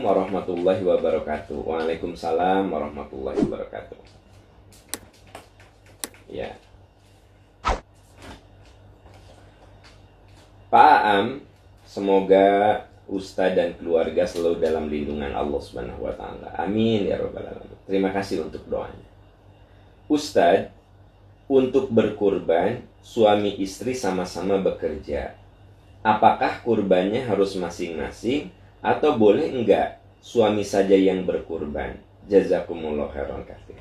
warahmatullahi wabarakatuh. Waalaikumsalam warahmatullahi wabarakatuh. Ya. Pak Am, semoga Ustadz dan keluarga selalu dalam lindungan Allah Subhanahu wa taala. Amin ya rabbal alamin. Terima kasih untuk doanya. Ustadz, untuk berkurban, suami istri sama-sama bekerja. Apakah kurbannya harus masing-masing atau boleh enggak suami saja yang berkurban? Jazakumullah khairan katsir.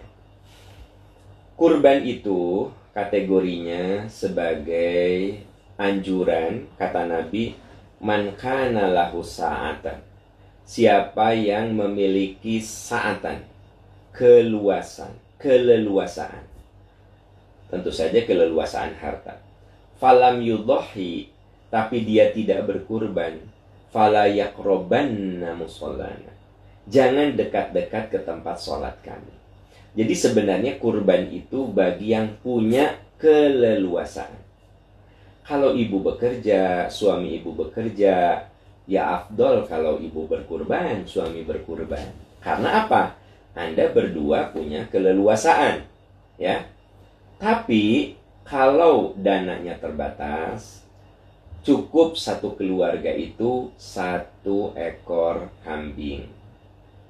Kurban itu kategorinya sebagai anjuran, kata Nabi, man kana lahu sa'atan. Siapa yang memiliki sa'atan, keleluasaan. Tentu saja keleluasaan harta. Falam yudhahi, tapi dia tidak berkurban, fala yaqrabanna musallana. Jangan dekat-dekat ke tempat sholat kami. Jadi sebenarnya kurban itu bagi yang punya keleluasaan. Kalau ibu bekerja, suami ibu bekerja, ya afdol kalau ibu berkurban, suami berkurban. Karena apa? Anda berdua punya keleluasaan, ya. Tapi kalau dananya terbatas, cukup satu keluarga itu 1 ekor kambing.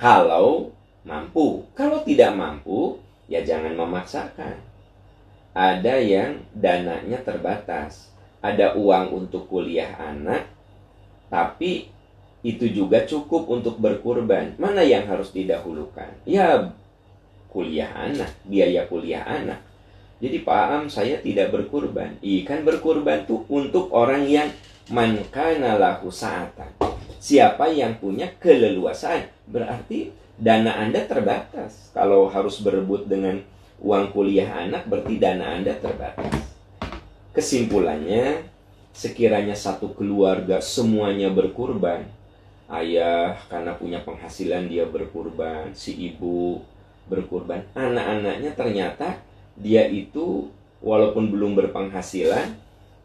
Kalau mampu. Kalau tidak mampu, ya jangan memaksakan. Ada yang dananya terbatas. Ada uang untuk kuliah anak, tapi itu juga cukup untuk berkurban. Mana yang harus didahulukan? Ya, kuliah anak, biaya kuliah anak. Jadi Pak Am, saya tidak berkurban. Kan berkurban tuh untuk orang yang man kana lahu sa'atan. Siapa yang punya keleluasaan. Berarti dana Anda terbatas. Kalau harus berebut dengan uang kuliah anak, berarti dana Anda terbatas. Kesimpulannya, sekiranya satu keluarga semuanya berkurban, ayah karena punya penghasilan dia berkurban, si ibu berkurban, anak-anaknya ternyata dia itu walaupun belum berpenghasilan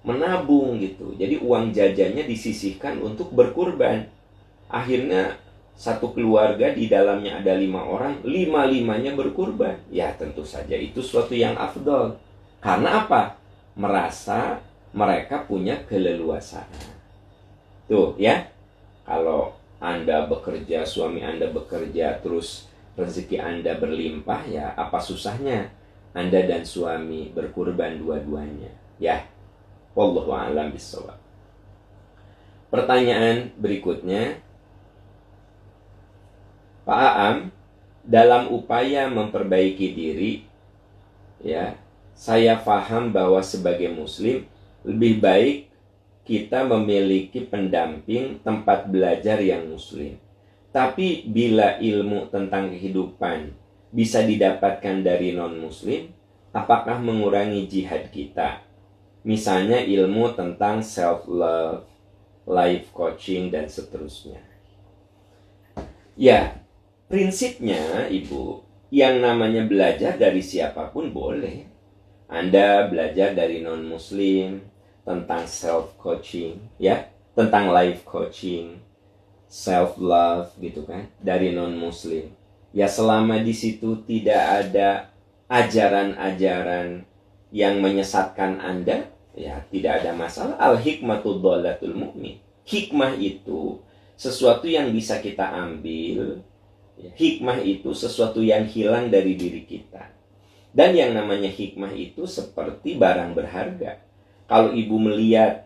menabung gitu. Jadi uang jajannya disisihkan untuk berkurban. Akhirnya satu keluarga di dalamnya ada 5 orang, 5-5-nya berkurban. Ya tentu saja itu suatu yang afdol. Karena apa? Merasa mereka punya keleluasaan. Tuh ya, kalau Anda bekerja, suami Anda bekerja, terus rezeki Anda berlimpah, ya apa susahnya Anda dan suami berkurban dua-duanya. Ya, wallahu a'lam bishawab. Pertanyaan berikutnya, Pak Aam, dalam upaya memperbaiki diri, ya, saya paham bahwa sebagai muslim lebih baik kita memiliki pendamping tempat belajar yang muslim. Tapi bila ilmu tentang kehidupan bisa didapatkan dari non-muslim, apakah mengurangi jihad kita? Misalnya ilmu tentang self-love, life coaching, dan seterusnya. Ya, prinsipnya Ibu, yang namanya belajar dari siapapun boleh. Anda belajar dari non-muslim tentang self-coaching, ya, tentang life coaching, self-love gitu kan, dari non-muslim. Ya selama di situ tidak ada ajaran-ajaran yang menyesatkan Anda, ya tidak ada masalah. Al-hikmatu dhalatul mu'min. Hikmah itu sesuatu yang bisa kita ambil. Hikmah itu sesuatu yang hilang dari diri kita. Dan yang namanya hikmah itu seperti barang berharga. Kalau ibu melihat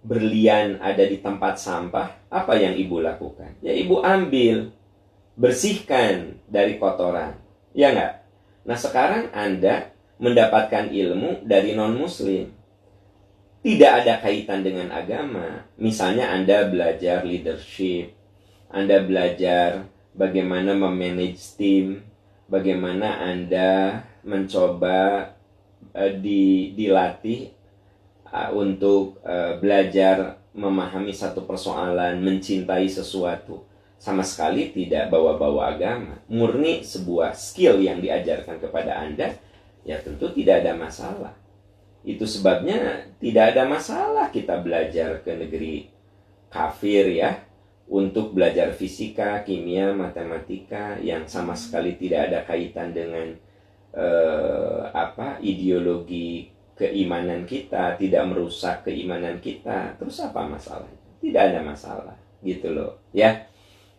berlian ada di tempat sampah, apa yang ibu lakukan? Ya ibu ambil, bersihkan dari kotoran. Ya enggak? Nah sekarang Anda mendapatkan ilmu dari non-muslim. Tidak ada kaitan dengan agama. Misalnya Anda belajar leadership, Anda belajar bagaimana memanage tim, bagaimana Anda mencoba dilatih untuk belajar memahami satu persoalan, mencintai sesuatu. Sama sekali tidak bawa-bawa agama. Murni sebuah skill yang diajarkan kepada Anda, ya tentu tidak ada masalah. Itu sebabnya tidak ada masalah kita belajar ke negeri kafir ya, untuk belajar fisika, kimia, matematika yang sama sekali tidak ada kaitan dengan ideologi keimanan kita, tidak merusak keimanan kita, terus apa masalahnya? Tidak ada masalah, gitu loh, ya.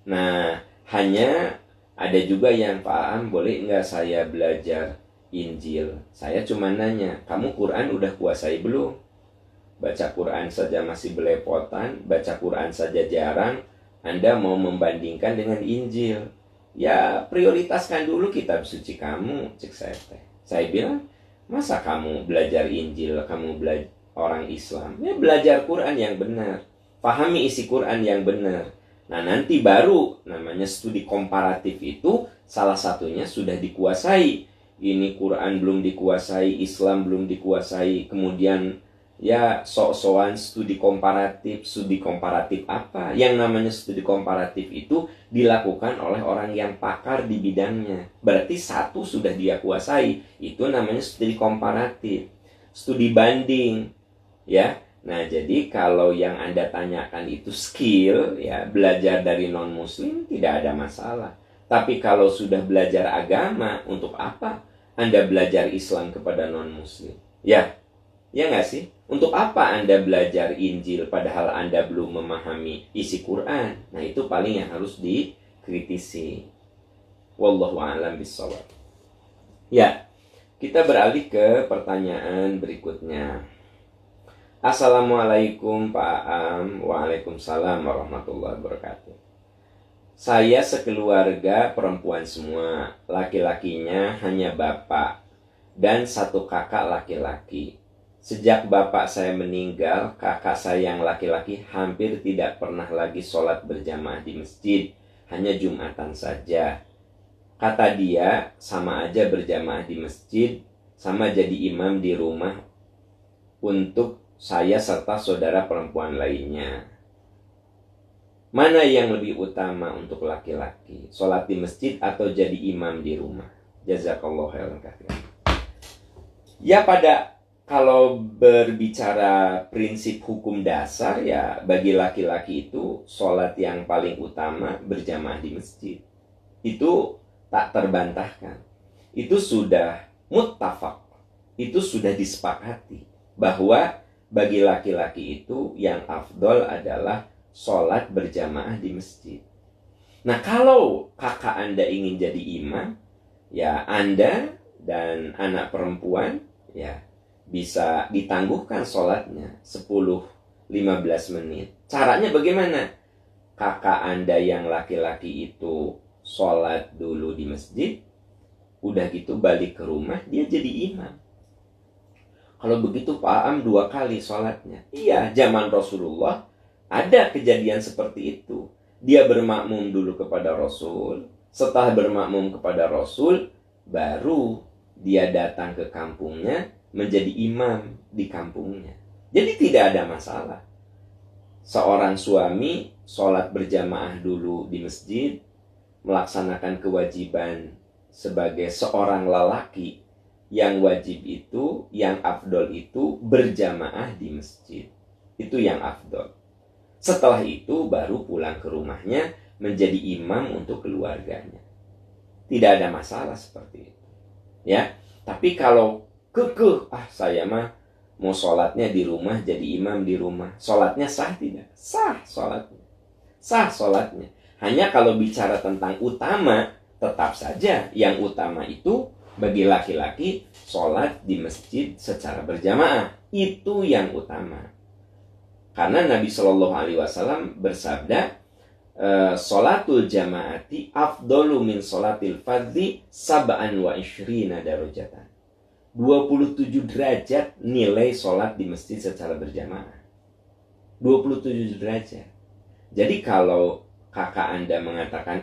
Nah, hanya ada juga yang paham, boleh nggak saya belajar Injil? Saya cuma nanya, kamu Quran udah kuasai belum? Baca Quran saja masih belepotan, baca Quran saja jarang, Anda mau membandingkan dengan Injil. Ya, prioritaskan dulu kitab suci kamu, cek saya teh. Saya bilang, masa kamu belajar Injil, kamu belajar orang Islam? Ya, belajar Quran yang benar. Pahami isi Quran yang benar. Nah, nanti baru namanya studi komparatif itu salah satunya sudah dikuasai. Ini Quran belum dikuasai, Islam belum dikuasai, kemudian ya sok-sokan studi komparatif apa? Yang namanya studi komparatif itu dilakukan oleh orang yang pakar di bidangnya. Berarti satu sudah dia kuasai, itu namanya studi komparatif. Studi banding, ya. Nah, jadi kalau yang Anda tanyakan itu skill, ya, belajar dari non-muslim tidak ada masalah. Tapi kalau sudah belajar agama, untuk apa Anda belajar Islam kepada non-muslim? Ya nggak sih? Untuk apa Anda belajar Injil padahal Anda belum memahami isi Quran? Nah, itu paling yang harus dikritisi. Wallahu a'lam bishawab. Ya, kita beralih ke pertanyaan berikutnya. Assalamualaikum Pak Am. Waalaikumsalam warahmatullahi wabarakatuh. Saya sekeluarga perempuan semua. Laki-lakinya hanya bapak dan satu kakak laki-laki. Sejak bapak saya meninggal, kakak saya yang laki-laki hampir tidak pernah lagi sholat berjamaah di masjid, hanya Jumatan saja. Kata dia, sama aja berjamaah di masjid, sama jadi imam di rumah untuk saya serta saudara perempuan lainnya. Mana yang lebih utama untuk laki-laki, sholat di masjid atau jadi imam di rumah? Jazakallahu khairan katsiran. Ya, kalau berbicara prinsip hukum dasar, ya bagi laki-laki itu sholat yang paling utama berjamaah di masjid. Itu tak terbantahkan. Itu sudah muttafaq. Itu sudah disepakati bahwa bagi laki-laki itu yang afdol adalah sholat berjamaah di masjid. Nah, kalau kakak Anda ingin jadi imam, ya Anda dan anak perempuan, ya bisa ditangguhkan sholatnya 10-15 menit. Caranya bagaimana? Kakak Anda yang laki-laki itu sholat dulu di masjid, udah gitu balik ke rumah, dia jadi imam. Kalau begitu Pak Am 2 kali sholatnya. Iya, zaman Rasulullah ada kejadian seperti itu. Dia bermakmum dulu kepada Rasul. Setelah bermakmum kepada Rasul, baru dia datang ke kampungnya menjadi imam di kampungnya. Jadi tidak ada masalah. Seorang suami sholat berjamaah dulu di masjid, melaksanakan kewajiban sebagai seorang lelaki. Yang wajib itu, yang afdol itu berjamaah di masjid. Itu yang afdol. Setelah itu baru pulang ke rumahnya menjadi imam untuk keluarganya. Tidak ada masalah seperti itu. Ya, tapi kalau kekeh, saya mah mau sholatnya di rumah, jadi imam di rumah. Sholatnya sah tidak? Sah sholatnya. Sah sholatnya. Hanya kalau bicara tentang utama, tetap saja yang utama itu bagi laki-laki sholat di masjid secara berjamaah. Itu yang utama. Karena Nabi Shallallahu Alaihi Wasallam bersabda, sholatul jamaati afdolu min sholatil fardhi sab'an wa ishrina darajatan. 27 derajat nilai sholat di masjid secara berjamaah. 27 derajat. Jadi kalau kakak Anda mengatakan,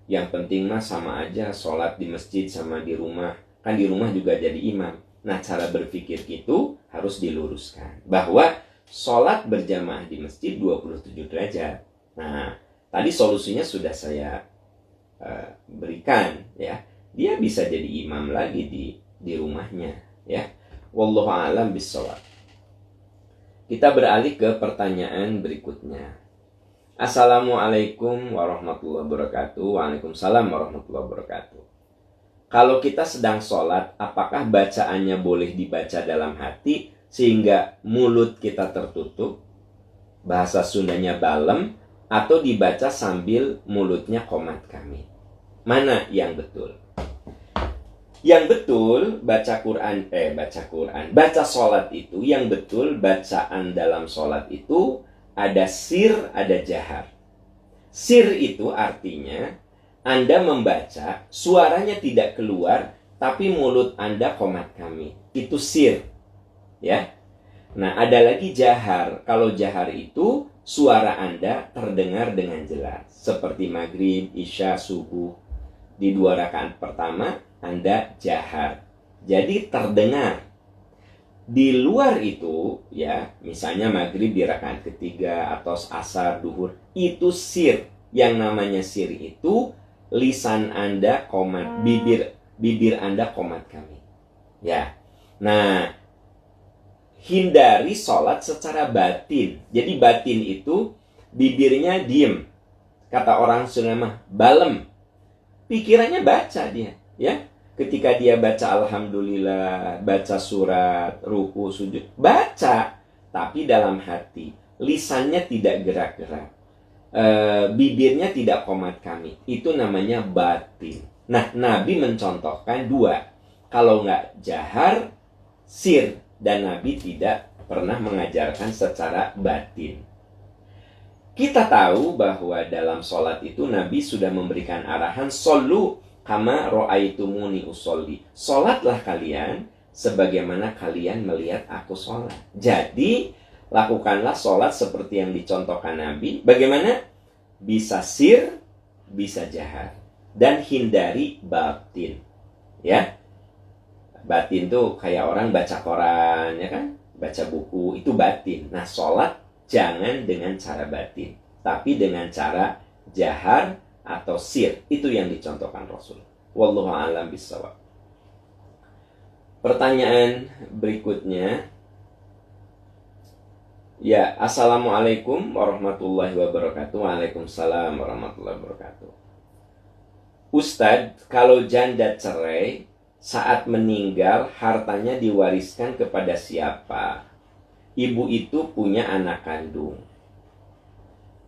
yang penting mah sama aja sholat di masjid sama di rumah. Kan di rumah juga jadi imam. Nah, cara berpikir itu harus diluruskan. Bahwa sholat berjamaah di masjid 27 derajat. Nah, tadi solusinya sudah saya berikan, ya. Dia bisa jadi imam lagi di rumahnya, ya. Wallahu a'lam bishawab. Kita beralih ke pertanyaan berikutnya. Assalamualaikum warahmatullahi wabarakatuh. Waalaikumsalam warahmatullahi wabarakatuh. Kalau kita sedang sholat, apakah bacaannya boleh dibaca dalam hati sehingga mulut kita tertutup, bahasa Sundanya balem, atau dibaca sambil mulutnya qomat kami? Mana yang betul? Yang betul baca sholat itu, yang betul bacaan dalam sholat itu ada sir, ada jahar. Sir itu artinya Anda membaca, suaranya tidak keluar, tapi mulut Anda qomat kami. Itu sir. Ya. Nah, ada lagi jahar. Kalau jahar itu, suara Anda terdengar dengan jelas. Seperti maghrib, isya, subuh. Di 2 rakaat pertama, Anda jahar. Jadi terdengar. Di luar itu, ya, misalnya maghrib di rakaat ketiga atau asar, duhur, itu sir. Yang namanya sir itu lisan Anda qomat, bibir Anda qomat kami. Ya. Nah, hindari sholat secara batin. Jadi batin itu bibirnya diem. Kata orang Sunda mah balem. Pikirannya baca dia, ya. Ketika dia baca alhamdulillah, baca surat, ruku, sujud, baca, tapi dalam hati, lisannya tidak gerak-gerak, bibirnya tidak qomat kami. Itu namanya batin. Nah, Nabi mencontohkan 2. Kalau nggak jahar, sir, dan Nabi tidak pernah mengajarkan secara batin. Kita tahu bahwa dalam sholat itu Nabi sudah memberikan arahan, shollu kama ro'aitumuni usolli. Sholatlah kalian sebagaimana kalian melihat aku sholat. Jadi, lakukanlah sholat seperti yang dicontohkan Nabi. Bagaimana? Bisa sir, bisa jahar. Dan hindari batin. Ya. Batin tuh kayak orang baca koran, ya kan? Baca buku, itu batin. Nah, sholat jangan dengan cara batin, tapi dengan cara jahar atau sir. Itu yang dicontohkan Rasul. Wallahu a'lam bishawab. Pertanyaan berikutnya. Ya, assalamualaikum warahmatullahi wabarakatuh. Waalaikumsalam warahmatullahi wabarakatuh. Ustadz, kalau janda cerai saat meninggal hartanya diwariskan kepada siapa? Ibu itu punya anak kandung.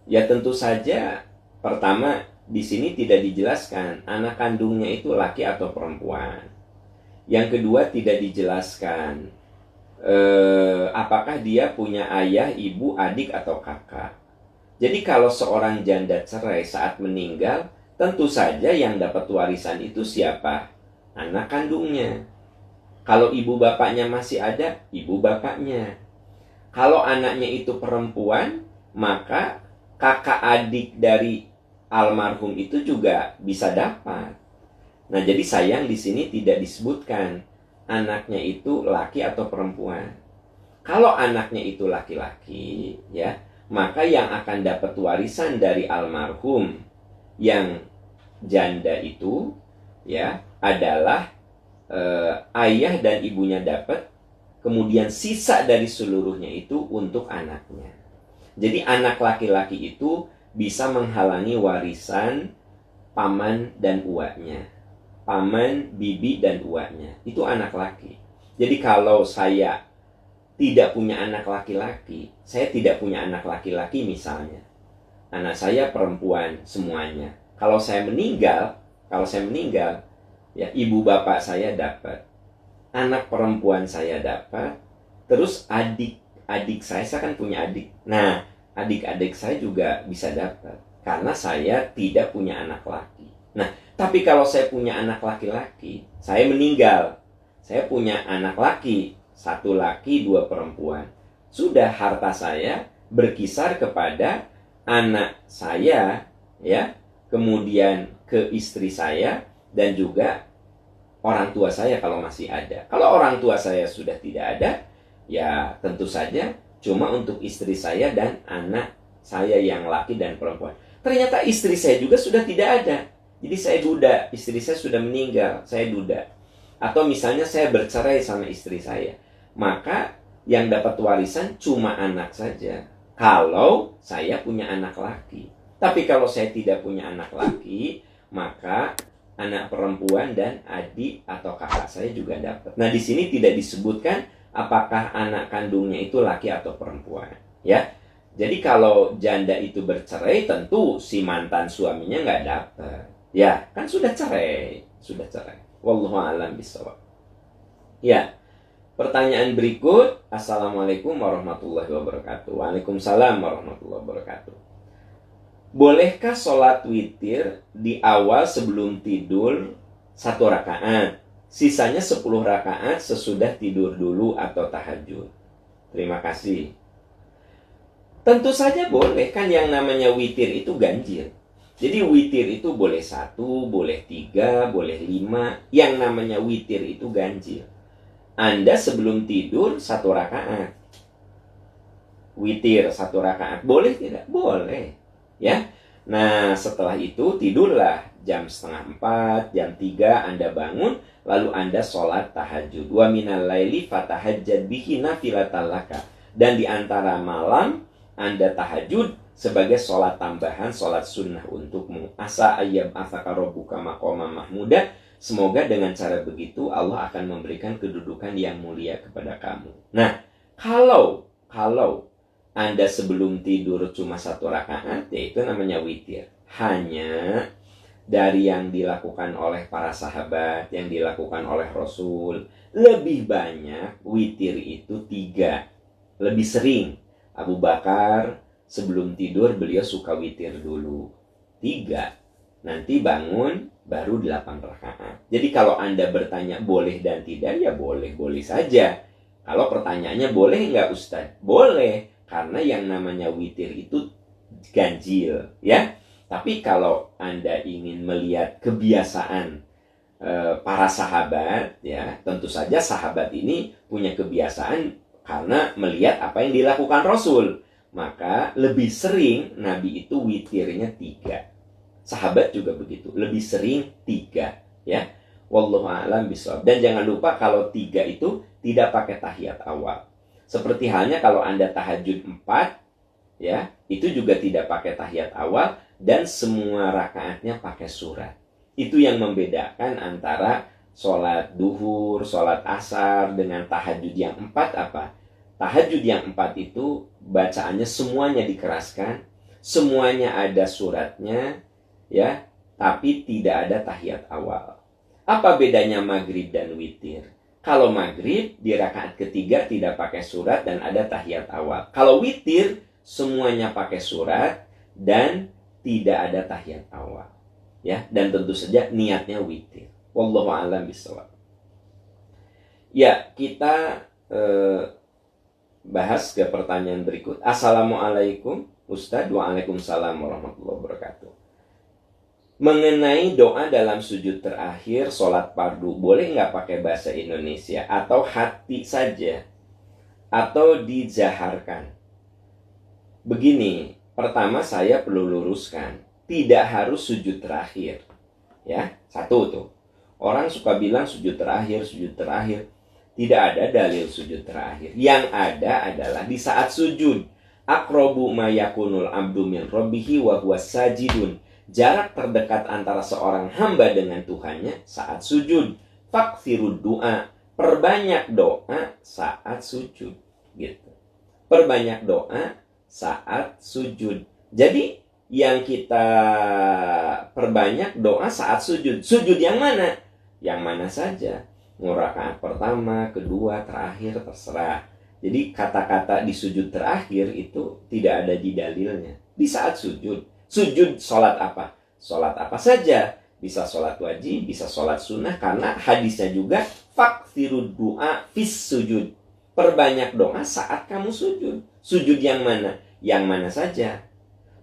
Ya tentu saja pertama di sini tidak dijelaskan anak kandungnya itu laki atau perempuan. Yang kedua tidak dijelaskan apakah dia punya ayah, ibu, adik atau kakak. Jadi kalau seorang janda cerai saat meninggal, tentu saja yang dapat warisan itu siapa? Anak kandungnya. Kalau ibu bapaknya masih ada, ibu bapaknya. Kalau anaknya itu perempuan, maka kakak adik dari almarhum itu juga bisa dapat. Nah, jadi sayang di sini tidak disebutkan anaknya itu laki atau perempuan. Kalau anaknya itu laki-laki, ya, maka yang akan dapat warisan dari almarhum yang janda itu, ya, adalah ayah dan ibunya dapat, kemudian sisa dari seluruhnya itu untuk anaknya. Jadi anak laki-laki itu bisa menghalangi warisan paman dan uaknya. Paman, bibi, dan uaknya. Itu anak laki. Jadi kalau saya tidak punya anak laki-laki, saya tidak punya anak laki-laki misalnya. Anak saya perempuan semuanya. Kalau saya meninggal, ya ibu bapak saya dapat. Anak perempuan saya dapat. Terus adik saya kan punya adik. Nah, adik-adik saya juga bisa dapat. Karena saya tidak punya anak laki. Nah, tapi kalau saya punya anak laki-laki, saya meninggal. Saya punya anak laki, 1 laki, 2 perempuan. Sudah harta saya berkisar kepada anak saya, ya, kemudian ke istri saya, dan juga orang tua saya kalau masih ada. Kalau orang tua saya sudah tidak ada, ya tentu saja cuma untuk istri saya dan anak saya yang laki dan perempuan. Ternyata istri saya juga sudah tidak ada. Jadi saya duda, istri saya sudah meninggal, saya duda. Atau misalnya saya bercerai sama istri saya. Maka yang dapat warisan cuma anak saja. Kalau saya punya anak laki. Tapi kalau saya tidak punya anak laki, maka anak perempuan dan adik atau kakak saya juga dapat. Nah, di sini tidak disebutkan apakah anak kandungnya itu laki atau perempuan, ya. Jadi kalau janda itu bercerai, tentu si mantan suaminya nggak dapat. Ya, kan sudah cerai. Wallahu a'lam bishawab. Ya, pertanyaan berikut. Assalamualaikum warahmatullahi wabarakatuh. Waalaikumsalam warahmatullahi wabarakatuh. Bolehkah sholat witir di awal sebelum tidur 1 rakaat, sisanya 10 rakaat sesudah tidur dulu atau tahajud? Terima kasih. Tentu saja boleh, kan yang namanya witir itu ganjil. Jadi witir itu boleh 1, boleh 3, boleh 5. Yang namanya witir itu ganjil. Anda sebelum tidur 1 rakaat. Witir 1 rakaat. Boleh tidak? Boleh. Ya. Nah, setelah itu tidurlah jam 3:30, jam 3 Anda bangun, lalu Anda sholat tahajud. Wa minal laili fatahajjad bihi nafilatan laka. Dan di antara malam Anda tahajud sebagai sholat tambahan, sholat sunnah untukmu. Asa ayyab afaka rabbuka maqama mahmuda. Semoga dengan cara begitu Allah akan memberikan kedudukan yang mulia kepada kamu. Nah, kalau Anda sebelum tidur cuma 1 rakaat, ya itu namanya witir. Hanya dari yang dilakukan oleh para sahabat, yang dilakukan oleh Rasul, lebih banyak witir itu 3. Lebih sering. Abu Bakar sebelum tidur beliau suka witir dulu 3. Nanti bangun baru 8 rakaat. Jadi kalau Anda bertanya boleh dan tidak, ya boleh saja. Kalau pertanyaannya boleh nggak Ustaz? Boleh, karena yang namanya witir itu ganjil, ya. Tapi kalau Anda ingin melihat kebiasaan para sahabat, ya, tentu saja sahabat ini punya kebiasaan karena melihat apa yang dilakukan Rasul. Maka lebih sering Nabi itu witirnya 3. Sahabat juga begitu, lebih sering 3, ya. Wallahu a'lam bishawab. Dan jangan lupa kalau 3 itu tidak pakai tahiyat awal. Seperti halnya kalau Anda tahajud 4, ya, itu juga tidak pakai tahiyat awal dan semua rakaatnya pakai surat. Itu yang membedakan antara sholat duhur, sholat asar dengan tahajud yang 4 apa? Tahajud yang 4 itu bacaannya semuanya dikeraskan, semuanya ada suratnya, ya, tapi tidak ada tahiyat awal. Apa bedanya maghrib dan witir? Kalau maghrib di rakaat ketiga tidak pakai surat dan ada tahiyat awal. Kalau witir semuanya pakai surat dan tidak ada tahiyat awal. Ya, dan tentu saja niatnya witir. Wallahu a'lam bishawab. Ya, kita bahas ke pertanyaan berikut. Assalamualaikum Ustadz. Waalaikumsalam warahmatullahi wabarakatuh. Mengenai doa dalam sujud terakhir sholat fardu, boleh nggak pakai bahasa Indonesia atau hati saja atau dijaharkan? Begini, pertama saya perlu luruskan, tidak harus sujud terakhir, ya. 1 tuh, orang suka bilang sujud terakhir. Tidak ada dalil sujud terakhir. Yang ada adalah di saat sujud. Aqrabu ma yakunul abdu min rabbihi wa huwa sajidun. Jarak terdekat antara seorang hamba dengan Tuhannya saat sujud. Fakthirud du'a. Perbanyak doa saat sujud. Gitu. Perbanyak doa saat sujud. Jadi yang kita perbanyak doa saat sujud. Sujud yang mana? Yang mana saja. Mau rakaat pertama, kedua, terakhir, terserah. Jadi kata-kata di sujud terakhir itu tidak ada di dalilnya. Di saat sujud. Sujud sholat apa? Sholat apa saja. Bisa sholat wajib, bisa sholat sunnah. Karena hadisnya juga fakthirud du'a fis sujud. Perbanyak doa saat kamu sujud. Sujud yang mana? Yang mana saja.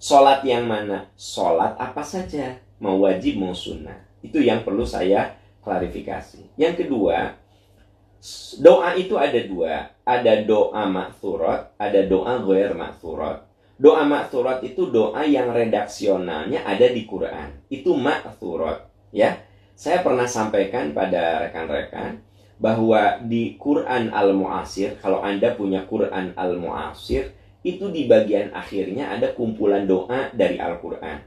Sholat yang mana? Sholat apa saja. Mau wajib, mau sunnah. Itu yang perlu saya klarifikasi. Yang kedua, doa itu ada 2. Ada doa ma'thurat, ada doa ghair ma'thurat. Doa ma'thurat itu doa yang redaksionalnya ada di Quran. Itu ma'thurat, ya. Saya pernah sampaikan pada rekan-rekan bahwa di Quran Al-Mu'asir, kalau Anda punya Quran Al-Mu'asir, itu di bagian akhirnya ada kumpulan doa dari Al-Quran.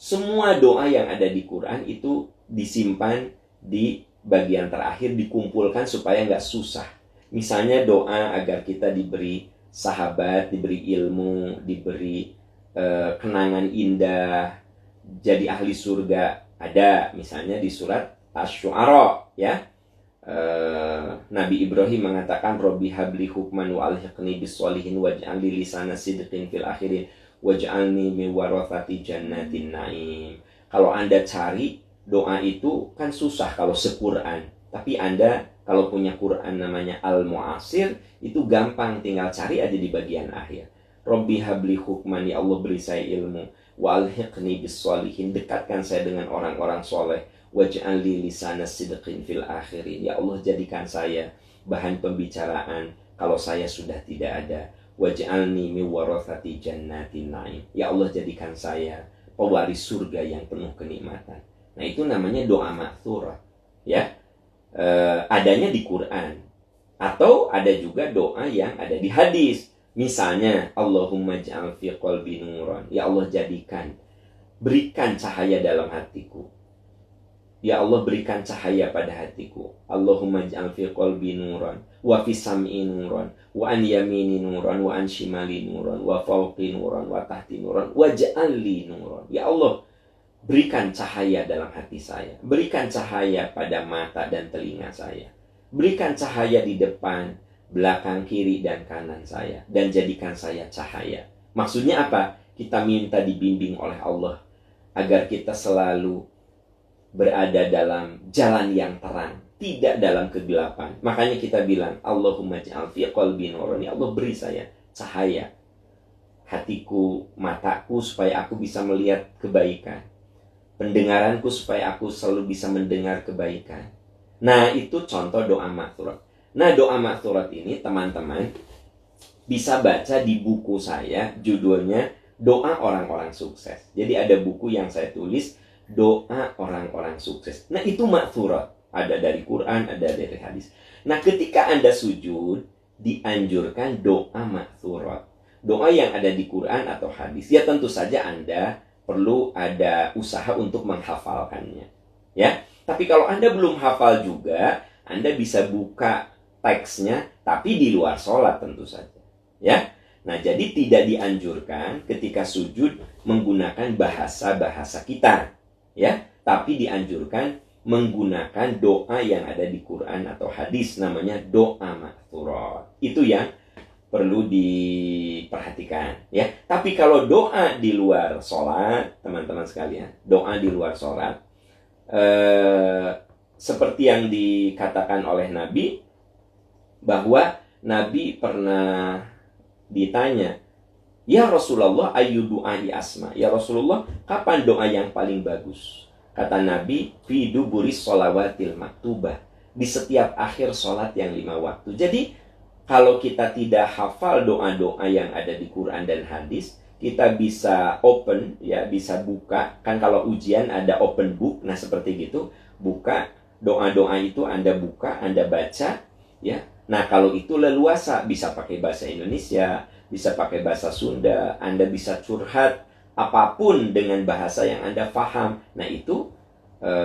Semua doa yang ada di Quran itu disimpan di bagian terakhir, dikumpulkan supaya nggak susah. Misalnya doa agar kita diberi sahabat, diberi ilmu, diberi kenangan indah, jadi ahli surga. Ada misalnya di surat Asy-Syu'ara, ya. Nabi Ibrahim mengatakan Robbi habli hukman wa alhiqni bis-sholihin waj'alni lisana sidqin fil akhirin waj'alni min warathati jannatin na'im. Kalau Anda cari doa itu kan susah kalau se-Quran, tapi Anda kalau punya Quran namanya Al-Mu'asir itu gampang, tinggal cari aja di bagian akhir. Robbi habli hukman, ya Allah beri saya ilmu, wa alhiqni bis-sholihin, dekatkan saya dengan orang-orang soleh, waj'alni lisana sidqin fil akhirin, ya Allah jadikan saya bahan pembicaraan kalau saya sudah tidak ada, waj'alni min warathati jannatin na'im, ya Allah jadikan saya pewaris surga yang penuh kenikmatan. Nah itu namanya doa ma'thurah, ya. Adanya di Quran, atau ada juga doa yang ada di hadis. Misalnya Allahumma ja'al fi qalbi nuran, ya Allah berikan cahaya dalam hatiku, ya Allah berikan cahaya pada hatiku. Allahumma ja'al fi qalbi nuran wa fi sam'i nuran wa an yamini nuran wa an shimali nuran wa fawqi nuran wa tahti nuran wa ja'al li nuran, ya Allah berikan cahaya dalam hati saya, berikan cahaya pada mata dan telinga saya, berikan cahaya di depan, belakang, kiri, dan kanan saya, dan jadikan saya cahaya. Maksudnya apa? Kita minta dibimbing oleh Allah agar kita selalu berada dalam jalan yang terang, tidak dalam kegelapan. Makanya kita bilang, Allahumma ja'al fi qalbi nuran, ya Allah beri saya cahaya hatiku, mataku supaya aku bisa melihat kebaikan, pendengaranku supaya aku selalu bisa mendengar kebaikan. Nah itu contoh doa ma'thurat. Nah doa ma'thurat ini teman-teman bisa baca di buku saya, judulnya Doa Orang-Orang Sukses. Jadi ada buku yang saya tulis, Doa Orang-Orang Sukses. Nah itu ma'thurat, ada dari Quran, ada dari hadis. Nah ketika Anda sujud, dianjurkan doa ma'thurat, doa yang ada di Quran atau hadis. Ya tentu saja Anda perlu ada usaha untuk menghafalkannya, ya. Tapi kalau Anda belum hafal juga, Anda bisa buka teksnya, tapi di luar sholat tentu saja, ya. Nah, jadi tidak dianjurkan ketika sujud menggunakan bahasa-bahasa kita, ya. Tapi dianjurkan menggunakan doa yang ada di Quran atau hadis, namanya doa ma'thurat. Itu yang perlu diperhatikan, ya. Tapi kalau doa di luar sholat, teman-teman sekalian, doa di luar sholat, seperti yang dikatakan oleh Nabi, bahwa Nabi pernah ditanya, ya Rasulullah ayu du'ai asma, ya Rasulullah kapan doa yang paling bagus? Kata Nabi, fi duburis sholawatil maktubah, di setiap akhir sholat yang 5 waktu. Jadi kalau kita tidak hafal doa-doa yang ada di Quran dan hadis, kita bisa open, ya, bisa buka. Kan kalau ujian ada open book, nah seperti gitu, buka doa-doa itu Anda buka, Anda baca, ya. Nah kalau itu leluasa, bisa pakai bahasa Indonesia, bisa pakai bahasa Sunda, Anda bisa curhat apapun dengan bahasa yang Anda paham. Nah itu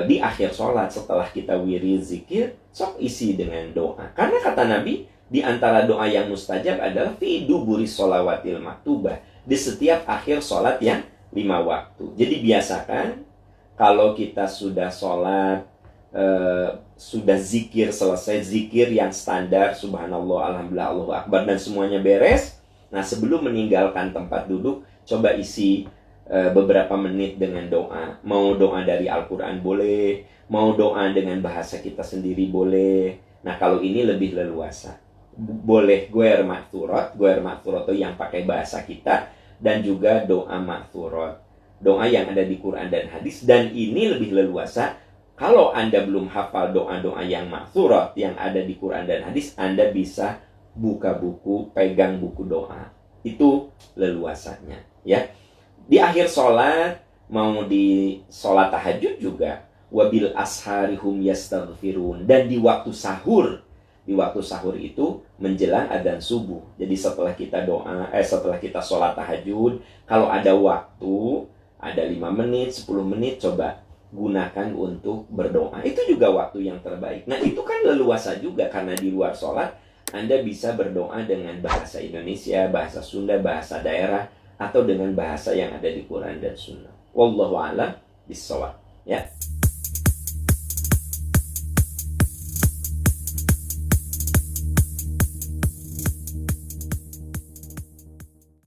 di akhir sholat setelah kita wirid zikir, sok isi dengan doa. Karena kata Nabi, di antara doa yang mustajab adalah fi duburis sholawatil maktubah, di setiap akhir sholat yang 5 waktu. Jadi biasakan kalau kita sudah sholat, sudah zikir selesai, zikir yang standar, subhanallah, alhamdulillah, Allahu akbar, dan semuanya beres. Nah sebelum meninggalkan tempat duduk, coba isi beberapa menit dengan doa. Mau doa dari Al-Quran boleh, mau doa dengan bahasa kita sendiri boleh. Nah kalau ini lebih leluasa, boleh guer ma'thurat itu yang pakai bahasa kita, dan juga doa ma'thurat, doa yang ada di Quran dan hadis. Dan ini lebih leluasa kalau Anda belum hafal doa-doa yang ma'thurat yang ada di Quran dan hadis, Anda bisa buka buku, pegang buku doa. Itu leluasanya, ya. Di akhir sholat, mau di sholat tahajud juga, wabil asharihum yastaghfirun, dan di waktu sahur di waktu sahur itu menjelang adzan subuh. Jadi setelah kita setelah kita sholat tahajud, kalau ada waktu, ada 5 menit, 10 menit, coba gunakan untuk berdoa. Itu juga waktu yang terbaik. Nah, itu kan leluasa juga, karena di luar sholat Anda bisa berdoa dengan bahasa Indonesia, bahasa Sunda, bahasa daerah, atau dengan bahasa yang ada di Quran dan Sunnah. Wallahu a'lam bishawab. Ya.